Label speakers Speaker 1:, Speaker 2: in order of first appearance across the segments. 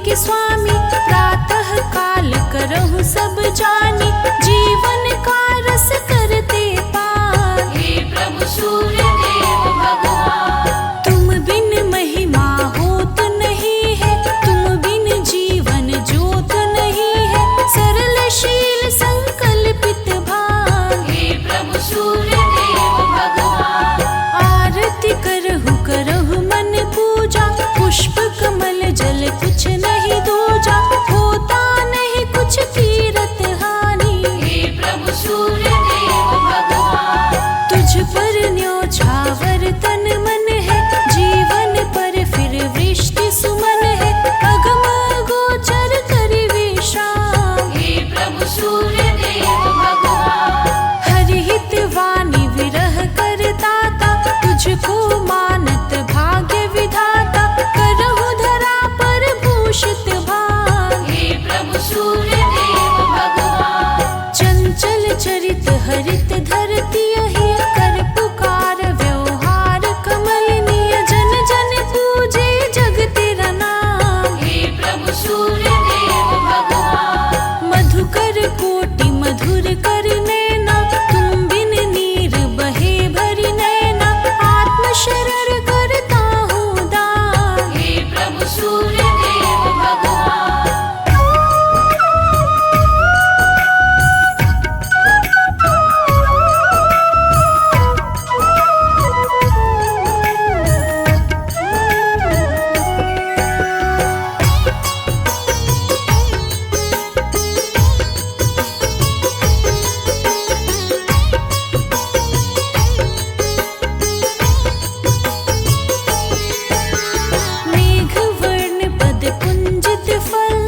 Speaker 1: के स्वामी, प्रातः काल करहु सब जानी, जीवन का रस करते पार।
Speaker 2: हे प्रभु सूर्य देव भगवान,
Speaker 1: तुम बिन महिमा होत नहीं है, तुम बिन जीवन ज्योत नहीं है, सरलशील संकल्पित भान।
Speaker 2: हे प्रभु सूर्य देव भगवान,
Speaker 1: आरती करहु करहु मन पूजा, पुष्प कमल जल कुछ नहीं दूजा, होता नहीं कुछ तीरथ हानि।
Speaker 2: हे प्रभु सूर्य देव भगवान,
Speaker 1: तुझ पर न्योछावर तन मन है, जीवन पर फिर वृष्टि सुमन है, अगम गोचर कर विश्राम।
Speaker 2: हे प्रभु सूर्य देव भगवान,
Speaker 1: हरिहित वाणी विरह करताता, तुझको मानत भाग्य विधाता, करहु धरा पर भूषित भान।
Speaker 2: हे प्रभु सूर्य देव भगवान,
Speaker 1: चंचल चरित हरित धरती अहि, कर पुकार व्यवहार कमलनीय, जन जन पूजे जग तेरा नाम।
Speaker 2: हे प्रभु सूर्य देव भगवान,
Speaker 1: मधुकर कोटि मधुर कर नैना, तुम बिन नीर बहे भरी नैना, आत्म शरण करता हूँ दान।
Speaker 2: हे प्रभु सूर्य देव भगवान,
Speaker 1: मेघवर्ण पद कुंजित फल,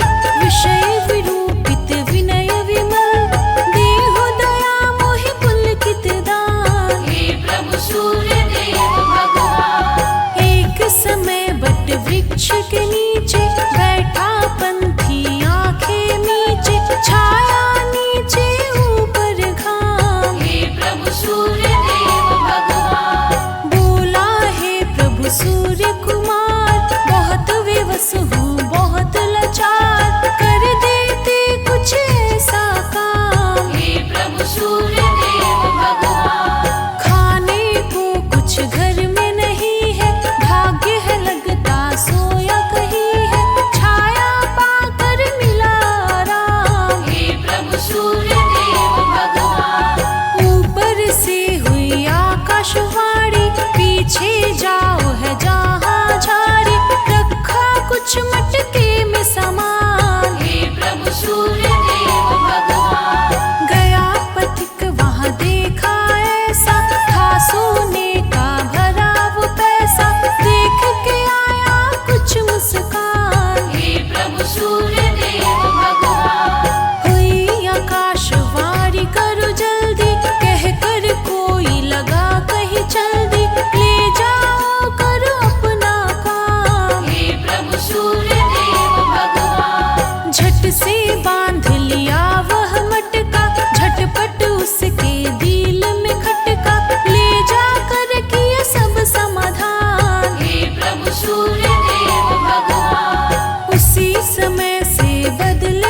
Speaker 1: विषय विरूपित विनय विमल, देहु दया मोहि पुलकित दान।
Speaker 2: हे प्रभु सूर्य देव भगवान,
Speaker 1: एक समय बट वृक्ष के नीचे, बैठा पंथी आंखें मीचे, छाया नीचे ऊपर घाम।
Speaker 2: हे प्रभु सूर्य देव भगवान,
Speaker 1: बोला है प्रभु सूर्य कुमार, बहुत विवश हूँ बहुत लाचार, कर देते कुछ ऐसा काम।
Speaker 2: हे प्रभु सूर्य देव भगवान,
Speaker 1: खाने को कुछ घर में नहीं है, भाग्य है लगता सोया कहीं है, छाया पाकर मिला आराम।
Speaker 2: हे प्रभु सूर्य देव भगवान,
Speaker 1: ऊपर से हुई आकाशवाणी, पीछे जाओ है जहाँ झाड़ी, रखा कुछ मटके में सामान।
Speaker 2: हे प्रभु सूर्य देव भगवान,
Speaker 1: गया पथिक वहाँ देखा ऐसा, था सोने का भरा वो पैसा, देख के आया कुछ मुस्कान।
Speaker 2: हे प्रभु सूर्य देव भगवान,
Speaker 1: हुई आकाशवाणी करो जल्दी, कह कर कोई लगा कहीं चल्दी, ले जाओ करो अपना काम।
Speaker 2: हे प्रभु सूर्य देव भगवान,
Speaker 1: झट से बांध लिया वह मटका, झटपट उसके दिल में खटका, ले जाकर किया सब समाधान।
Speaker 2: हे प्रभु सूर्य देव भगवान,
Speaker 1: उसी समय से बदल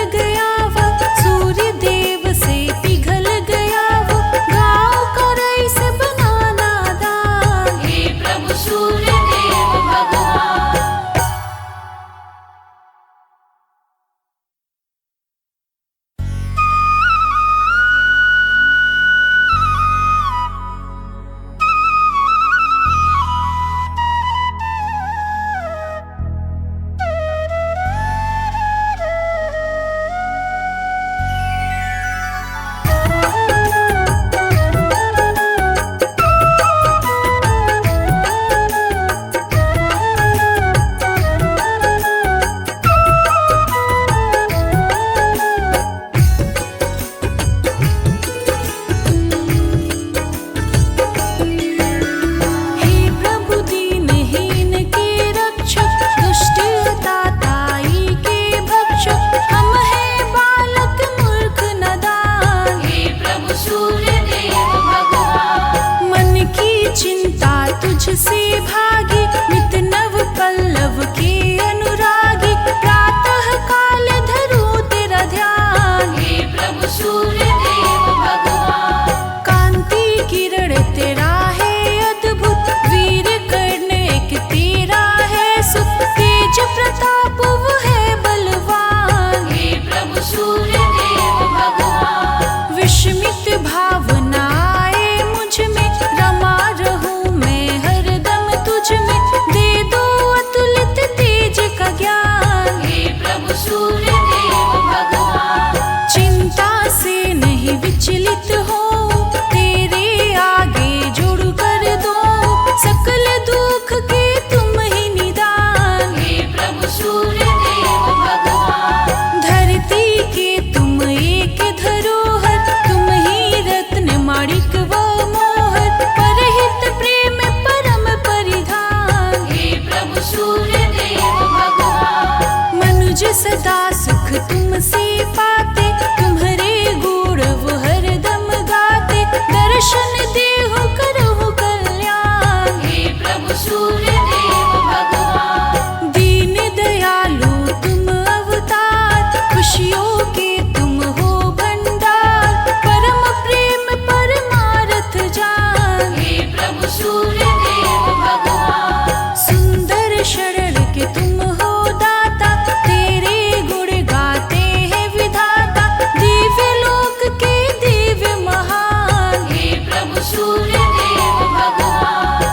Speaker 1: मुझे सदा सुख तुमसे पाते, तुम्हारे गौरव हरदम गाते, दर्शन देहु करहु कल्याण।
Speaker 2: हे प्रभु सूर्य देव भगवान,
Speaker 1: दीन दयालु तुम अवतार, खुशियों के तुम हो भंडार, परम प्रेम परमारथ जान।
Speaker 2: हे प्रभु सूर्य देव भगवान,
Speaker 1: सुंदर शरण के तुम हो दाता, तेरे गुण गाते हैं विधाता, दिव्य लोक के दिव्य महान।
Speaker 2: हे प्रभु सूर्य देव भगवान,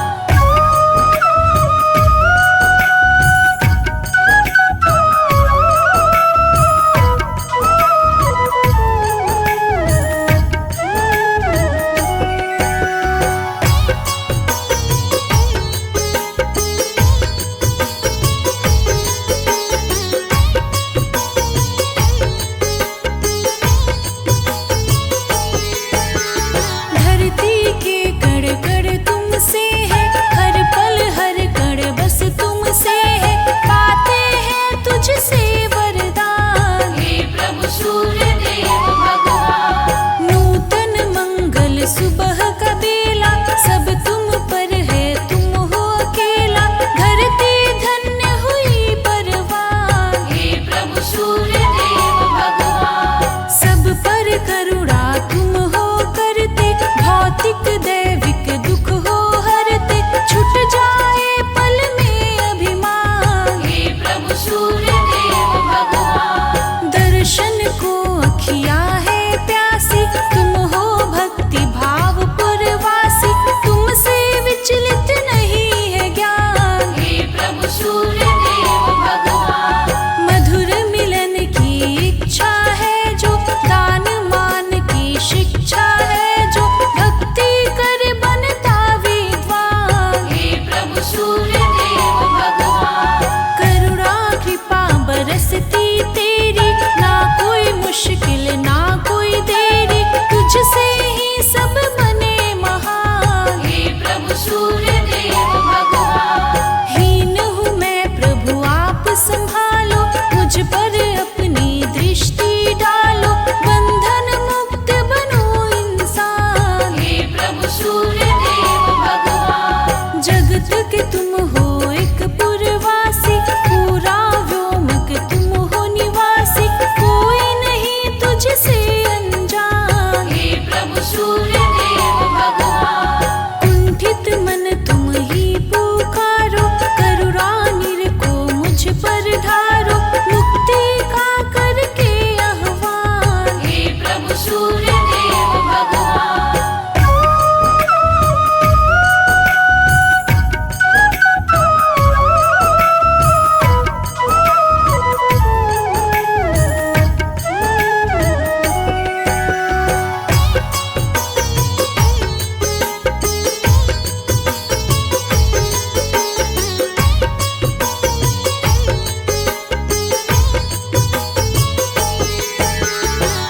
Speaker 1: धरती के कण कण तुमसे है, हर पल हर कण बस तुमसे है, पाते हैं तुझसे वरदान।
Speaker 2: हे प्रभु सूर्य देव भगवान,
Speaker 1: नूतन मंगल सुबह का बेला, सब तुम पर है तुम हो अकेला, धरती धन्य हुई परवान।
Speaker 2: हे प्रभु सूर्य देव भगवान,
Speaker 1: सब पर करुणा तुम हो करते, भौतिक दैविक दुख हो हरते, छूट जाए पल में अभिमान।
Speaker 2: हे प्रभु सूर्य देव भगवान,
Speaker 1: दर्शन को अखिया है प्यासी, तुम हो भक्ति भाव पुरवासी, तुमसे विचलित नहीं है ज्ञान।
Speaker 2: हे प्रभु सूर्य देव भगवान,
Speaker 1: मधुर मिलन की इच्छा है जो, दान मान की शिक्षा है जो, भक्ति कर बनता विद्वान।
Speaker 2: हे प्रभु सूर्य देव भगवान,
Speaker 1: करुणा कृपा बरसती तेरी, ना कोई मुश्किल ना कोई देरी, तुझसे ही सब बने महान।
Speaker 2: हे प्रभु सूर्य देव भगवान,
Speaker 1: हीन हूँ मैं प्रभु आप संभालो, मुझ पर अपनी दृष्टि डालो, बंधन मुक्त बनो इंसान।
Speaker 2: हे प्रभु सूर्य देव भगवान,
Speaker 1: जगत के तुम हो एक पुरवासी, पूरा व्योमक तुम हो निवासी, कोई नहीं तुझसे अनजान।
Speaker 2: हे प्रभु सूर्य देव भगवान,
Speaker 1: कुंठित मन तुम ही पुकारो, करुणा निर को मुझ पर ढारो, मुक्ति का करके आह्वान।
Speaker 2: हे प्रभु सूर्य देव भगवान,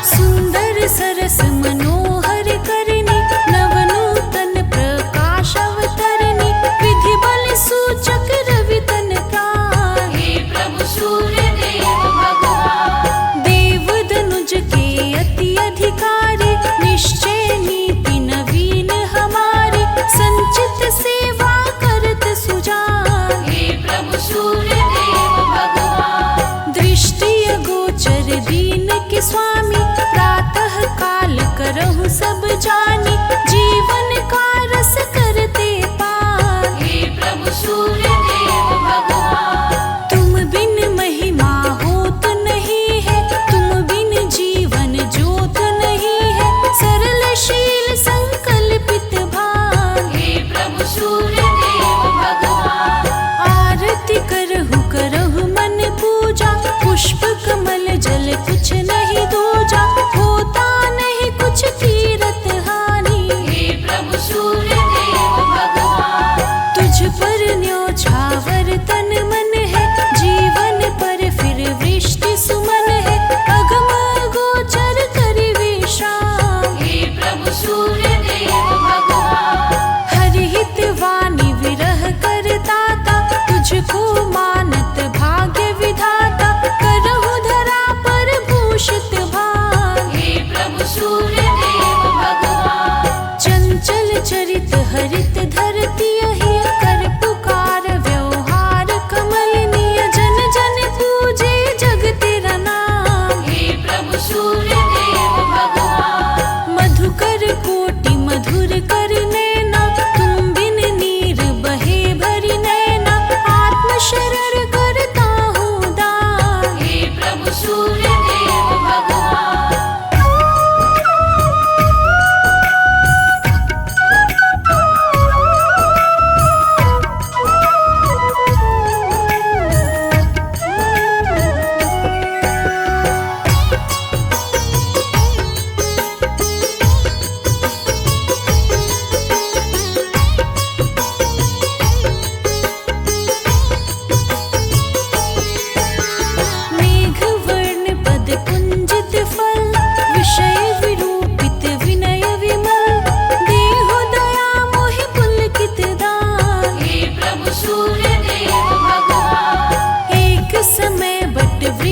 Speaker 1: सुंदर सरस मनोहर करनी, नवनूतन प्रकाश अवतरनी, विधि बल सूचक रवि तन प्राण।
Speaker 2: हे प्रभु सूर्य देव भगवान,
Speaker 1: देव दनुज के अति अधिकारी, निश्चय नीति नवीन हमारी, संचित सेवा करत सुजान।
Speaker 2: हे प्रभु सूर्य देव भगवान,
Speaker 1: दृष्टि अगोचर दीन के स्वामी, प्रातः काल करहु सब जानी, जीवन का रस करते पान।
Speaker 2: हे प्रभु सूर्य देव भगवान,
Speaker 1: तुम बिन महिमा होत नहीं है, तुम बिन जीवन ज्योत नहीं है, सरल शील संकल्पित भान।
Speaker 2: हे प्रभु सूर्य देव भगवान,
Speaker 1: आरती करहु करहु मन पूजा, पुष्प कमल जल कुछ नहीं दूजा, होता नहीं कुछ तीरथ हानि।
Speaker 2: हे प्रभु सूर्य देव भगवान,
Speaker 1: तुझ पर न्योछावर तन मन है, जीवन पर फिर वृष्टि सुमन है, अगम गोचर करि विश्राम।
Speaker 2: हे प्रभु सूर्य देव भगवान,
Speaker 1: हरिहित वाणी विरह कर दाता, तुझको मानत भाग्य विधाता, कर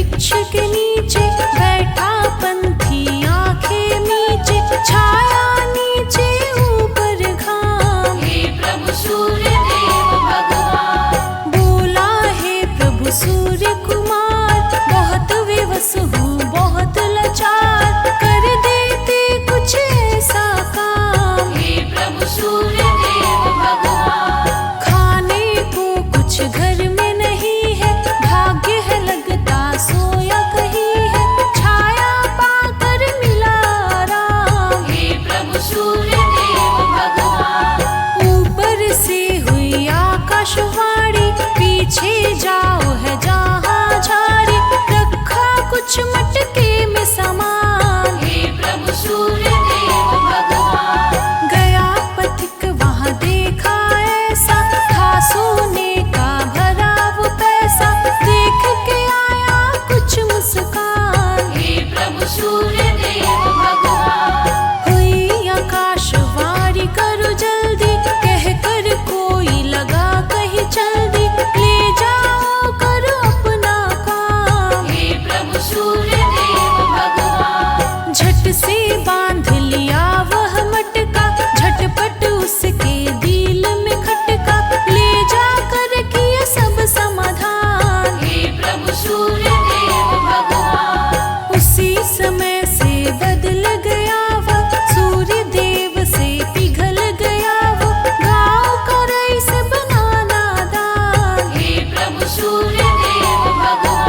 Speaker 1: वृक्ष के नीचे बैठा पंथी आंखें नीचे, छाया नीचे ऊपर घाम।
Speaker 2: हे प्रभु सूर्य देव भगवान।
Speaker 1: बोला हे प्रभु सूर्य कुमार, बहुत विवश हूँ बहुत लाचार, कर देते कुछ ऐसा काम।
Speaker 2: हे प्रभु सूर्य देव भगवान।
Speaker 1: खाने को कुछ घर में नहीं है, भाग्य है लगता सोया कहीं है, छाया पाकर मिला आराम।
Speaker 2: हे प्रभु सूर्य देव भगवान।
Speaker 1: ऊपर से हुई आकाशवाणी, पीछे जाओ है जहाँ झाड़ी, रखा कुछ मटके में सामान।
Speaker 2: हे प्रभु सूर्य देव भगवान।
Speaker 1: गया पथिक वहाँ देखा ऐसा, था सोने का भरा वो पैसा, देख के आया कुछ मुस्कान।
Speaker 2: हे प्रभु सूर्य देव भगवान।
Speaker 1: हुई आकाशवाणी करो जल्दी, कह कर कोई लगा कहीं जल्दी, ले जाओ करो अपना काम।
Speaker 2: हे प्रभु सूर्य देव भगवान।
Speaker 1: झट से बांध लिया वह मटका, झटपट उसके दिल में खटका, ले जाकर किया सब समाधान।
Speaker 2: हे प्रभु सूर्य देव भगवान।
Speaker 1: उसी समय से बदल गया वह, सूर्य देव से पिघल गया वो, गाँव का रईस बना नादान।
Speaker 2: हे प्रभु सूर्य देव भगवान।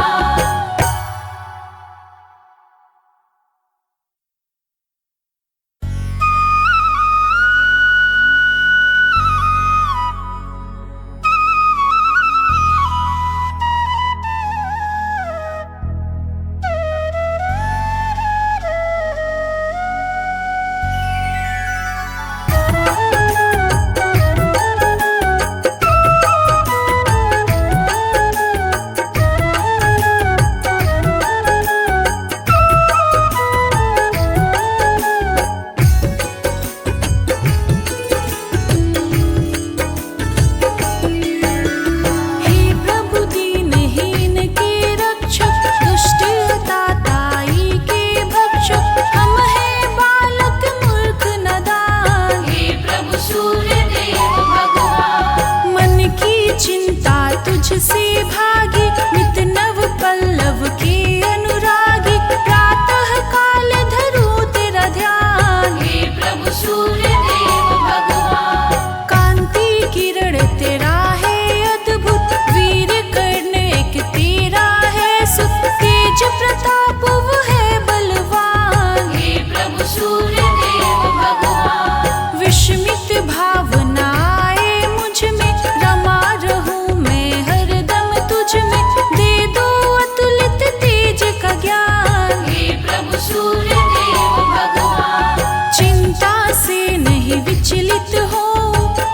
Speaker 1: हे प्रभु दीनहीन के रक्षक, दुष्ट ताताई के भक्षक, हम हैं बालक मूर्ख नादान।
Speaker 2: हे प्रभु सूर्य देव भगवान।
Speaker 1: मन की चिंता तुझसे भागी, नित नव पल्लव के अनुरागी, प्रातः काल धरूं तेरा ध्यान।
Speaker 2: हे प्रभु सूर्य देव भगवान।
Speaker 1: कांति किरण तेरा है अद्भुत, वीर कर्ण एक तेरा है सुत, तेज प्रताप वो है बलवान।
Speaker 2: हे प्रभु सूर्य देव भगवान।
Speaker 1: विस्मित भावना आए मुझ में, रमा रहूं मैं हरदम तुझ में, दे दो अतुलित तेज का ज्ञान।
Speaker 2: हे प्रभु सूर्य देव भगवान।
Speaker 1: चिंता से नहीं विचलित हो,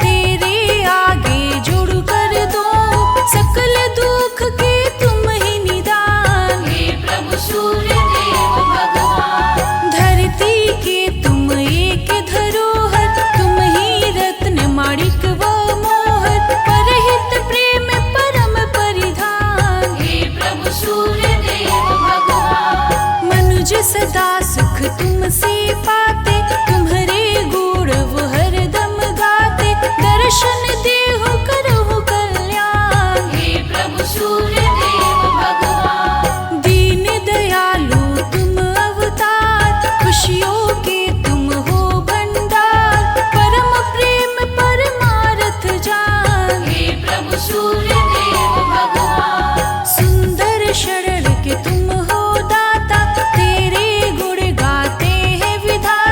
Speaker 1: तेरे आगे जुड़ कर दो, सकल दुख के तुम ही निदान।
Speaker 2: हे प्रभु सूर्य देव भगवान।
Speaker 1: धरती के तुम एक धरोहर, तुम ही रत्न माणिक वो मोहर, परहित प्रेम परम परिधान।
Speaker 2: हे प्रभु सूर्य देव भगवान।
Speaker 1: मनुज सदा सुख तुमसे पाते, तुम्हारे गुण वो हरदम गाते, दर्शन देहो करो कल्याण।
Speaker 2: हे प्रभु सूर्य देव भगवान।
Speaker 1: दीन दयालु तुम अवतार, खुशियों के तुम हो भंडार, परम प्रेम परमारथ जान।
Speaker 2: हे प्रभु सूर्य देव भगवान।
Speaker 1: सुंदर शरण के तुम हो दाता, तेरे गुण गाते हैं विधाता,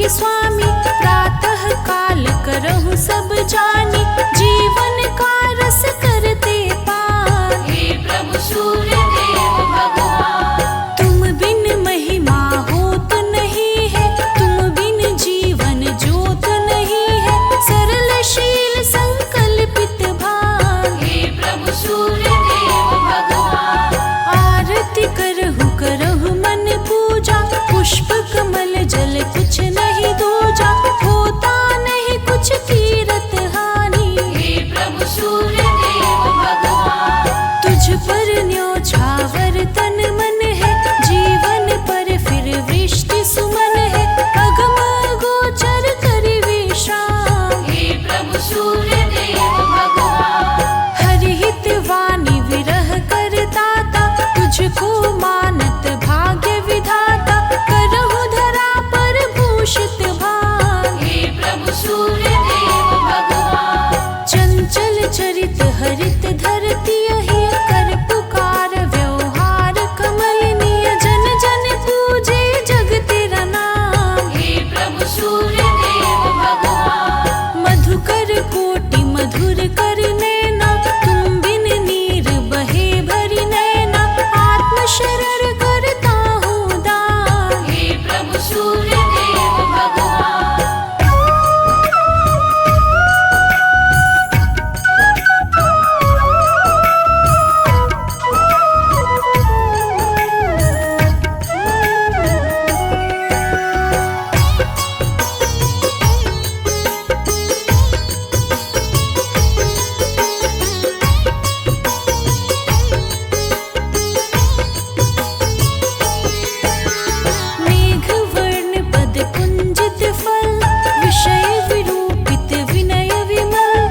Speaker 1: के स्वामी, प्रातः काल करहु सब जानी, जीवन का रस करते पार।
Speaker 2: हे प्रभु सूर्य देव भगवान,
Speaker 1: तुम बिन महिमा होत नहीं है, तुम बिन जीवन ज्योत नहीं है, सरल शील संकल्पित भाग।
Speaker 2: हे प्रभु सूर्य देव भगवान,
Speaker 1: आरती करहु करहु मन पूजा, पुष्प कमल जल कुछ नहीं दूजा, होता नहीं कुछ तीरथ हानि।
Speaker 2: हे प्रभु सूर्य देव भगवान,
Speaker 1: तुझ पर न्योछावर तन मन है, जीवन पर फिर वृष्टि सुमन है, अगम गोचर कर विश्राम।
Speaker 2: हे प्रभु सूर्य देव भगवान,
Speaker 1: हरिहित वाणी विरह करताता, तुझको मानत भाग्य विधाता, करहु धरा पर भूषित भाग।
Speaker 2: हे प्रभु सूर्य देव भगवान,
Speaker 1: चंचल चरित हरित धरती अहि, कर पुकार व्यवहार कमलनीय, जन जन पूजे जग तेरा नाम।
Speaker 2: हे प्रभु सूर्य देव भगवान,
Speaker 1: मधुकर कोटि मधुर कर नैना, तुम बिन नीर बहे भरी नैना, आत्म शरण करता हूँ दान।
Speaker 2: हे प्रभु सूर्य देव भगवान,
Speaker 1: मेघ वर्ण पद कुंजित फल, विषय विरूपित विनय विमल,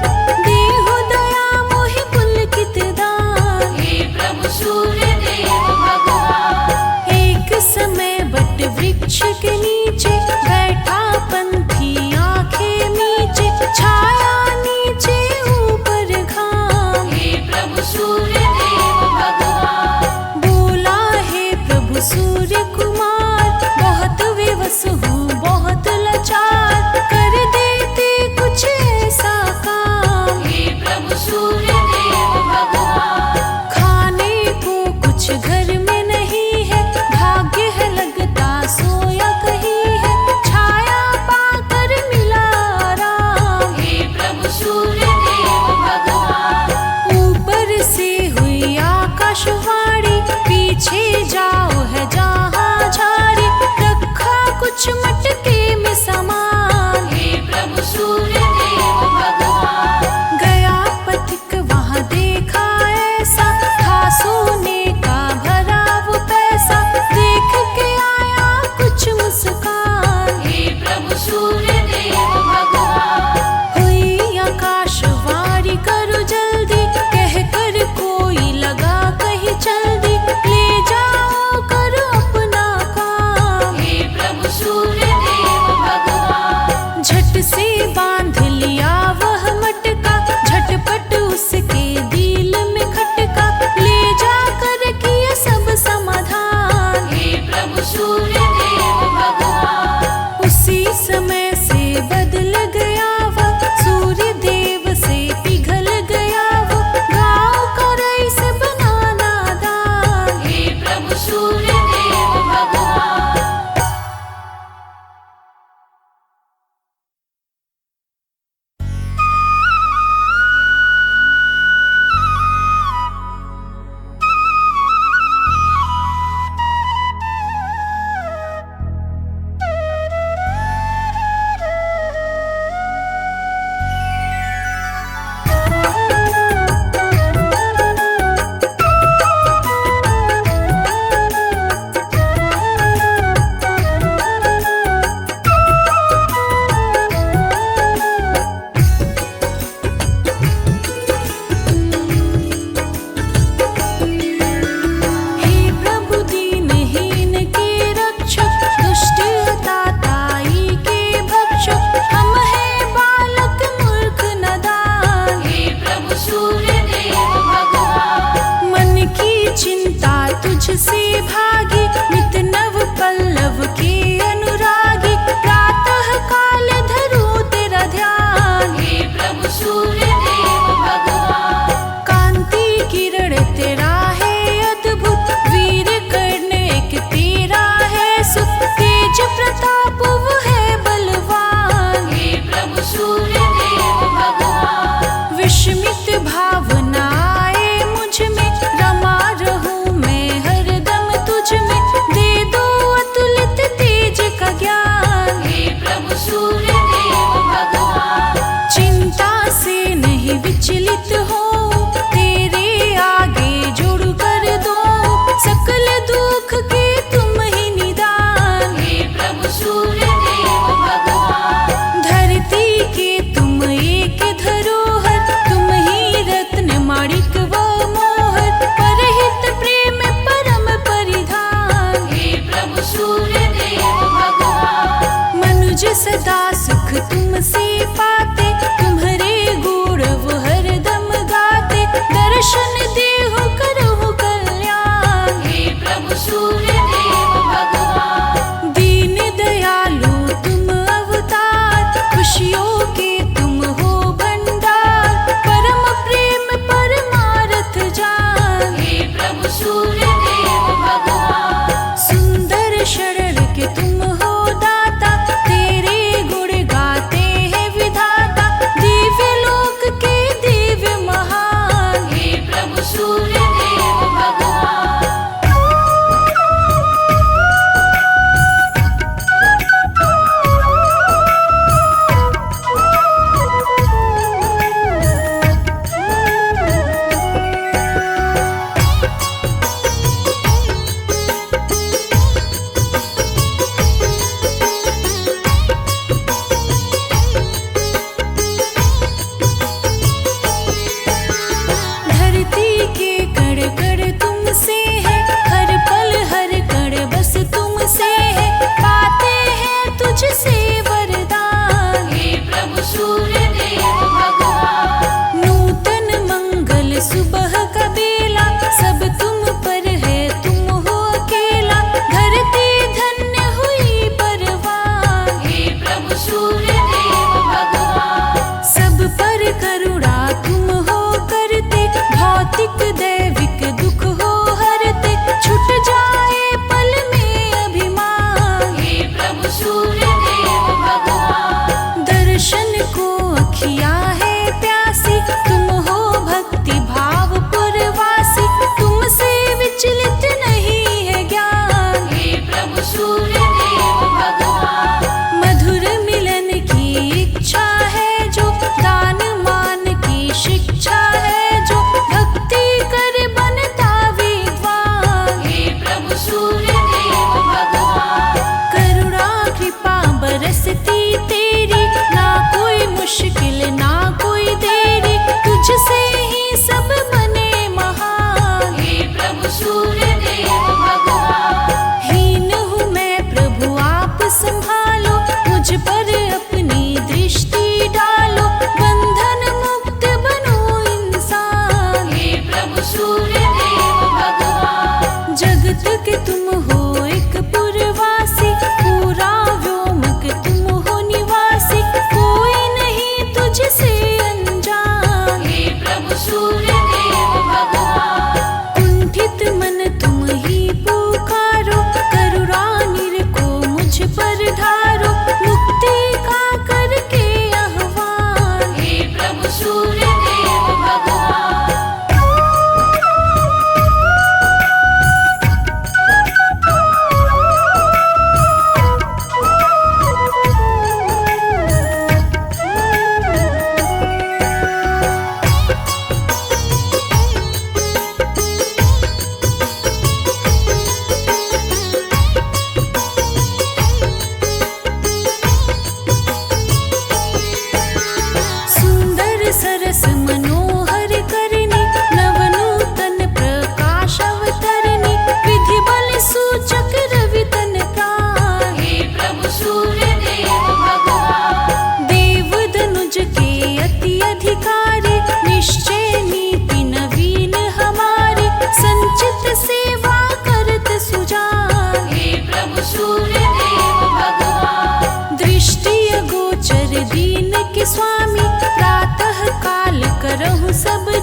Speaker 1: देहु दया मोहि पुलकित दान।
Speaker 2: हे प्रभु सूर्य देव भगवान,
Speaker 1: एक समय बट वृक्ष के नीचे, बैठा पंथी आंखें मीचे, छाया नीचे ऊपर घाम।
Speaker 2: हे प्रभु सूर्य देव भगवान,
Speaker 1: बोला हे प्रभु सूर्य कुमार, बहुत विवश हूँ बहुत लाचार, कर देते कुछ ऐसा काम।
Speaker 2: हे प्रभु सूर्य देव भगवान,
Speaker 1: खाने को कुछ घर में नहीं है, भाग्य है लगता सोया कहीं है, छाया पाकर मिला राम।
Speaker 2: हे प्रभु सूर्य देव भगवान,
Speaker 1: ऊपर से हुई आकाशवाणी, पीछे जाओ है जा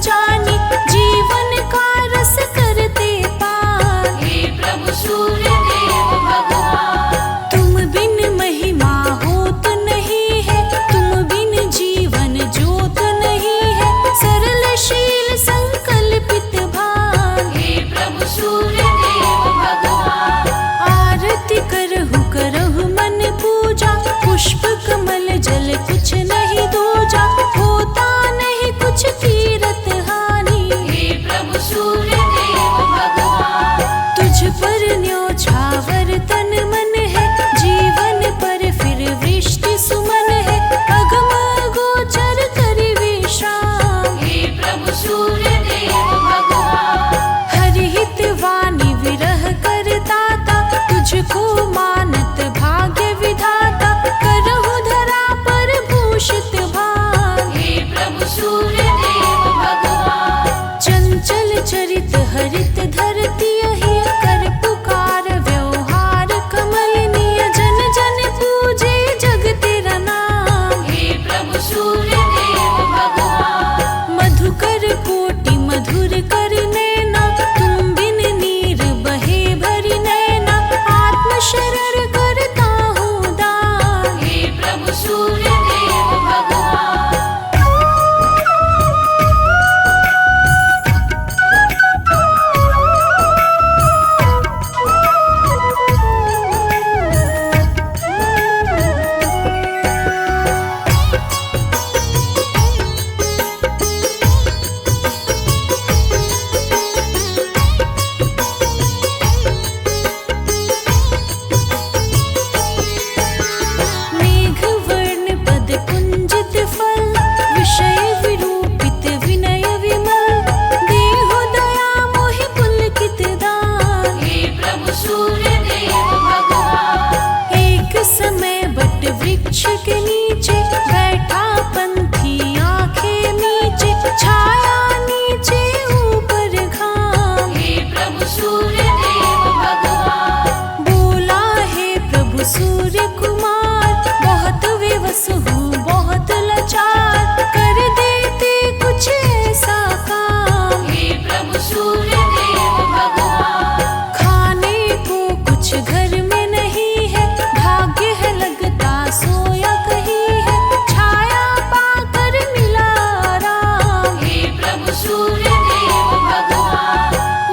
Speaker 1: जानी, जीवन का रस करते पार।
Speaker 2: हे प्रभु सूर्य देव भगवान।
Speaker 1: तुम बिन महिमा होत नहीं है, तुम बिन जीवन ज्योत नहीं है, सरलशील संकल्पित भान।
Speaker 2: हे प्रभु सूर्य देव भगवान।
Speaker 1: आरती करहु करहु मन पूजा, पुष्प कमल जल कुछ नहीं दूजा, होता नहीं कुछ तीरथ हानि।
Speaker 2: हे प्रभु सूर्य देव भगवान।
Speaker 1: तुझ पर न्योछावर तन मन है, जीवन पर फिर वृष्टि सुमन है, अगम गोचर करि विश्राम।
Speaker 2: हे प्रभु सूर्य देव भगवान।
Speaker 1: हरिहित वाणी विरह करताता, तुझको मानत भाग्य विधाता, करहु धरा पर भूषित भान।
Speaker 2: हे प्रभु सूर्य देव भगवान।
Speaker 1: चंचल चरित हरित धरती अहि, कर पुकार व्यवहार कमलनीय, जन जन पूजे जग तेरा नाम।
Speaker 2: हे प्रभु सूर्य देव भगवान।
Speaker 1: मधुकर कोटि मधुर कर नैना, तुम बिन नीर बहे भरी नैना, आत्म शरण करता हूँ दान।
Speaker 2: हे प्रभु सूर्य देव भगवान।
Speaker 1: मेघवर्ण पद कुंजित फल, विषय विरूपित विनय विमल, देहु दया मोहि पुलकित दान।
Speaker 2: हे प्रभु सूर्य देव भगवान।
Speaker 1: एक समय बट वृक्ष के नीचे, बैठा पंथी आंखें नीचे, छाया नीचे ऊपर घाम।
Speaker 2: हे प्रभु सूर्य देव भगवान।
Speaker 1: बोला है प्रभु सूर्य कुमार, बहुत विवश हूँ बहुत लाचार, कर देते कुछ ऐसा काम।
Speaker 2: हे प्रभु सूर्य देव भगवान।
Speaker 1: खाने को कुछ घर में नहीं है, भाग्य है लगता सोया कहीं है, छाया पाकर मिला आराम।
Speaker 2: हे प्रभु सूर्य देव भगवान।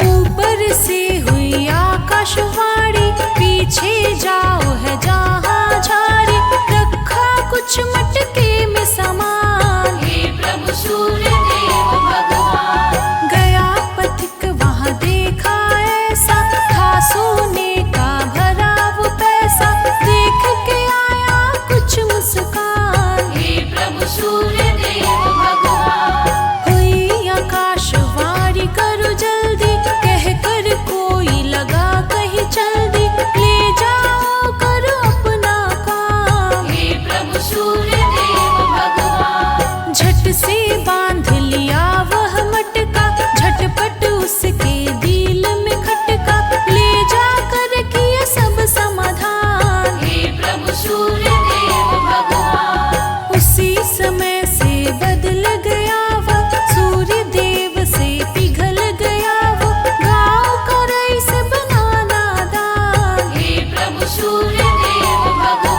Speaker 1: ऊपर से हुई आकाशवाणी, पीछे जाओ है जहाँ झाड़ी, रखा कुछ मटके में सामान।
Speaker 2: हे प्रभु सूर्य देव भगवान।
Speaker 1: गया पथिक वहाँ देखा ऐसा, था सोने का भरा वो पैसा, देख के आया कुछ मुस्कान।
Speaker 2: हे प्रभु सूर्य देव भगवान।
Speaker 1: हुई आकाशवाणी करो जल्दी, कह कर कोई लगा कहीं चल्दी, ले जाओ करो अपना काम।
Speaker 2: हे प्रभु सूर्य देव भगवान।
Speaker 1: झट से बांध लिया वह मटका, झटपट उसके दिल में खटका, ले जाकर किया सब समाधान।
Speaker 2: हे प्रभु सूर्य देव भगवान।
Speaker 1: उसी समय से बदल गया वह, सूर्य देव से पिघल गया वो, गाँव का रईस बना नादान।
Speaker 2: हे प्रभु सूर्य देव भगवान।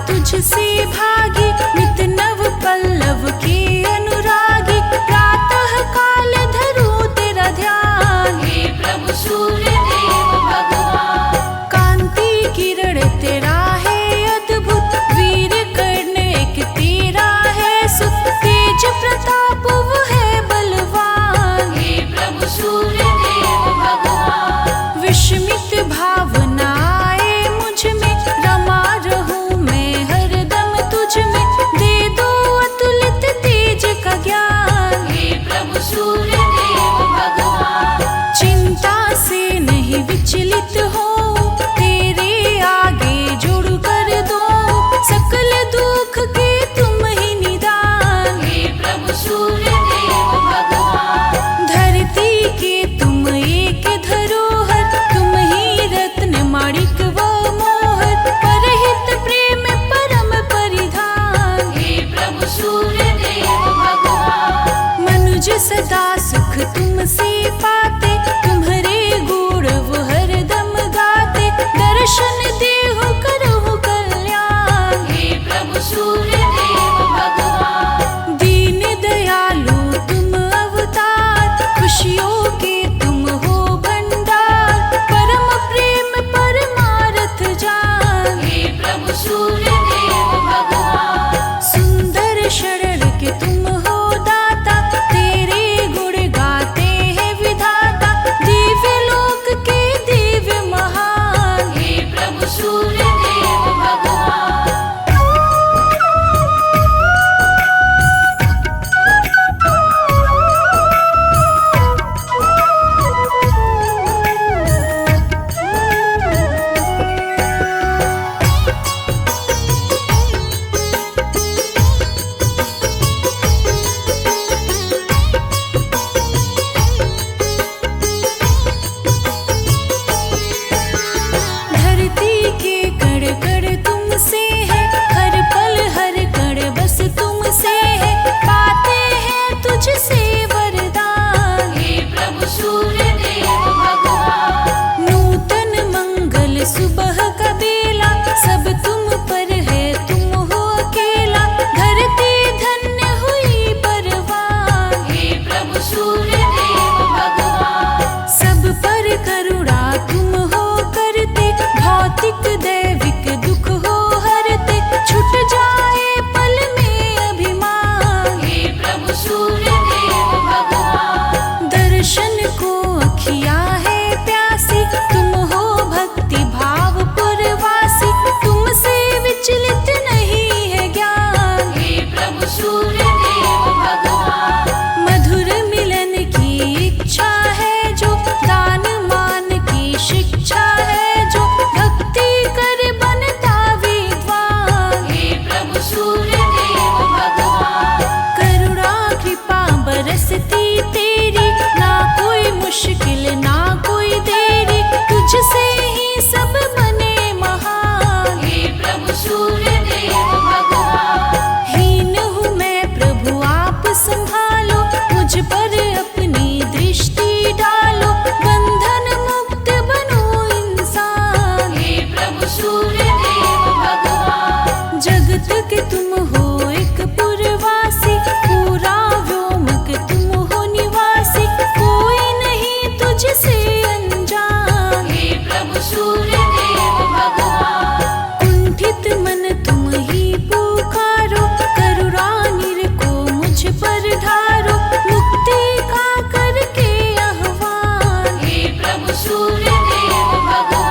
Speaker 1: तुझसे भागी नित नव पल्लव के अनुरागी, प्रातः काल धरूं तेरा ध्यान।
Speaker 2: हे प्रभु
Speaker 1: जगत के तुम हो एक पुरवासी, पूरा व्योमक तुम हो निवासी, कोई नहीं तुझसे अनजान।
Speaker 2: हे प्रभु सूर्य देव भगवान,
Speaker 1: कुंठित मन तुम ही पुकारो, करुणानिर को मुझ पर ढारो, मुक्ति का करके आह्वान।
Speaker 2: हे प्रभु सूर्य देव भगवान।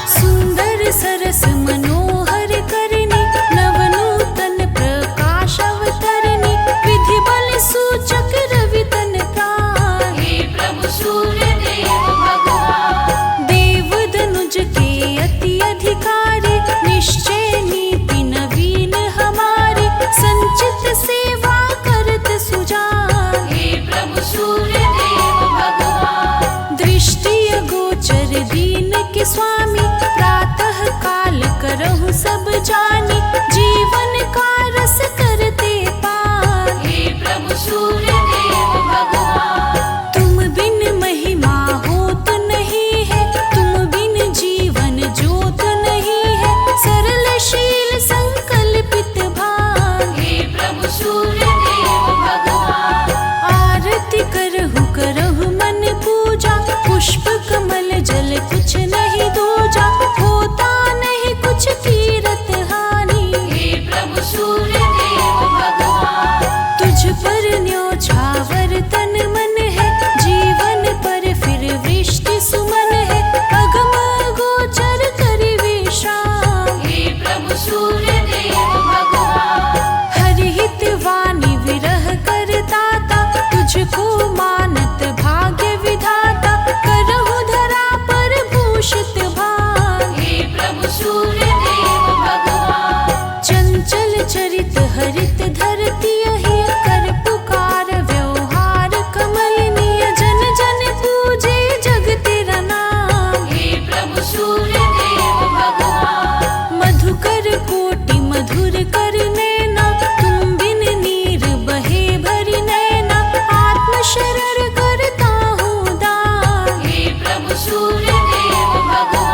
Speaker 1: सुंदर सरस मनोहर करनी, नवनूतन प्रकाश अवतरनी, विधि बल सूचक रवि तन प्राण।
Speaker 2: हे प्रभु सूर्य देव भगवान,
Speaker 1: देव दनुज के अति अधिकारी, निश्चय नीति नवीन हमारी, संचित सेवा करत सुजान।
Speaker 2: हे प्रभु सूर्य देव भगवान,
Speaker 1: दृष्टि अगोचर दीन के स्वामी, प्रातः काल करहु सब जानी, जीवन का रस करते पान।
Speaker 2: हे प्रभु सूर्य देव भगवान,
Speaker 1: तुम बिन महिमा होत नहीं है, तुम बिन जीवन ज्योत नहीं है, सरल शील संकल्पित भान।
Speaker 2: हे प्रभु सूर्य देव भगवान,
Speaker 1: आरती करहु मन पूजा, पुष्प कमल जल कुछ नहीं दूजा, होता नहीं कुछ कीरत हानि।
Speaker 2: हे प्रभु सूर्य देव भगवान,
Speaker 1: तुझ पर न्योछावर तन मन है, जीवन पर फिर वृष्टि सुमन है, अगम गोचर करि विश्राम।
Speaker 2: हे प्रभु सूर्य देव भगवान,
Speaker 1: हरिहित वाणी विरह करताता, तुझको मानत भाग्य विधाता, करहु धरा पर भूषित भान।
Speaker 2: हे प्रभु सूर्य देव भगवान,
Speaker 1: चंचल चरित हरित धरती अहि, कर पुकार व्यवहार कमलनीय, जन जन पूजे जग तेरा नाम।
Speaker 2: हे प्रभु सूर्य देव भगवान,
Speaker 1: मधुकर कोटि मधुर कर नैना, तुम बिन नीर बहे भरी नैना, आत्म शरण करता हूँ दान।
Speaker 2: हे प्रभु सूर्य देव भगवान,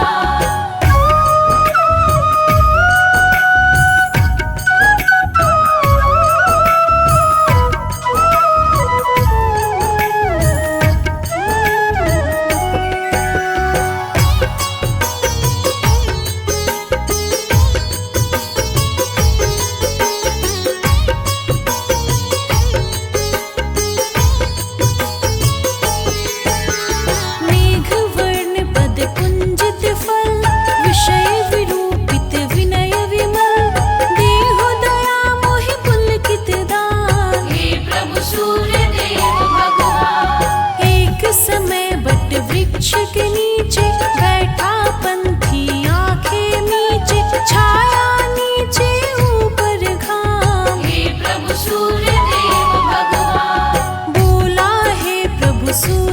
Speaker 1: मेघवर्ण पद कुंजित फल, विषय विरूपित विनय विमल, देहु दया मोहि पुलकित दान।
Speaker 2: हे प्रभु सूर्य देव भगवान,
Speaker 1: एक समय बट वृक्ष के नीचे, बैठा पंथी आंखें नीचे, छाया नीचे ऊपर घाम।
Speaker 2: हे प्रभु सूर्य देव भगवान,
Speaker 1: बोला है प्रभु सूर्य